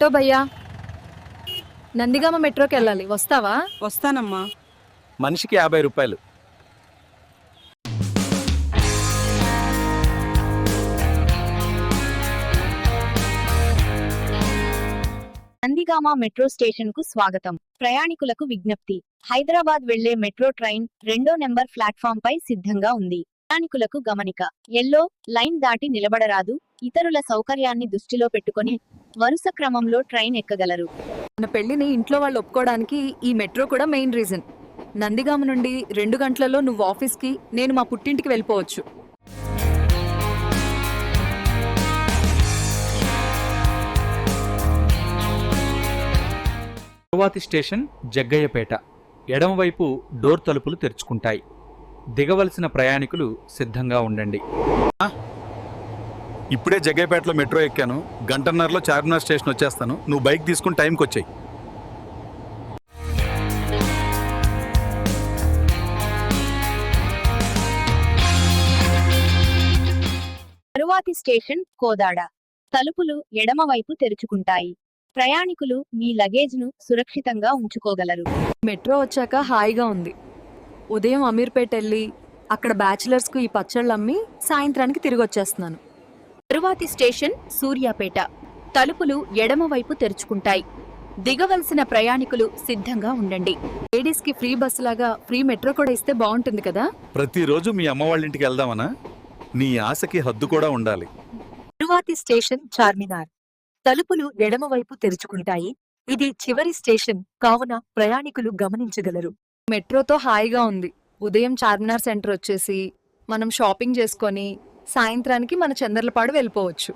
Auto భయ్యా, నందిగామ మెట్రోకి వెళ్ళాలి, వస్తావా? వస్తానమ్మా. మనిషికి 50 రూపాయలు. నందిగామ మెట్రో స్టేషన్ కు స్వాగతం. ప్రయాణికులకు విజ్ఞప్తి. హైదరాబాద్ వెళ్లే మెట్రో ట్రైన్ 2వ నెంబర్ ప్లాట్ఫామ్ పై సిద్ధంగా ఉంది. ప్రయాణికులకు గమనిక. ఎల్లో లైన్ దాటి నిలబడరాదు. ఇతరుల సౌకర్యాన్ని దృష్టిలో పెట్టుకొని వరుస క్రమంలో ట్రైన్ ఎక్కగలరు. మన పెళ్లిని ఇంట్లో వాళ్ళు ఒప్పుకోవడానికి ఈ మెట్రో కూడా మెయిన్ రీజన్. నందిగామ నుండి 2 గంటలలో నువ్వు ఆఫీస్కి, నేను మా పుట్టింటికి వెళ్ళిపోవచ్చు. తరువాతి స్టేషన్ జగ్గయ్యపేట. ఎడమవైపు డోర్ తలుపులు తెరుచుకుంటాయి. దిగవలసిన ప్రయాణికులు సిద్ధంగా ఉండండి. ఇప్పుడే జగ్గయ్యపేటలో మెట్రో ఎక్కాను. గంటన్నరలో చార్మినార్ స్టేషన్ వచ్చేస్తాను. నువ్వు బైక్ తీసుకుని టైంకి వచ్చాయి. తరువాతి స్టేషన్ కోదాడ. తలుపులు ఎడమవైపు తెరుచుకుంటాయి. ప్రయాణికులు మీ లగేజ్ ను సురక్షితంగా ఉంచుకోగలరు. మెట్రో వచ్చాక హాయిగా ఉంది. ఉదయం అమీర్పేట వెళ్ళి అక్కడ బ్యాచిలర్స్కు ఈ పచ్చళ్ళు అమ్మి సాయంత్రానికి తిరిగి వచ్చేస్తున్నాను. తరువాతి స్టేషన్ సూర్యాపేట. తలుపులు ఎడమవైపు తెరుచుకుంటాయి. దిగవలసిన ప్రయాణికులు సిద్ధంగా ఉండండి. లేడీస్కి ఫ్రీ బస్సు లాగా ఫ్రీ మెట్రో కూడా ఇస్తే బాగుంటుంది కదా. ప్రతిరోజు మీ అమ్మ వాళ్ళ ఇంటికి వెళ్దామనా? నీ ఆశకి హద్దు కూడా ఉండాలి. తరువాతి స్టేషన్ చార్మినార్. తలుపులు ఎడమవైపు తెరుచుకుంటాయి. ఇది చివరి స్టేషన్ కావున ప్రయాణికులు గమనించగలరు. మెట్రోతో హాయిగా ఉంది. ఉదయం చార్మినార్ సెంటర్ వచ్చేసి మనం షాపింగ్ చేసుకొని సాయంత్రానికి మన చందర్లపాడు వెళ్ళిపోవచ్చు.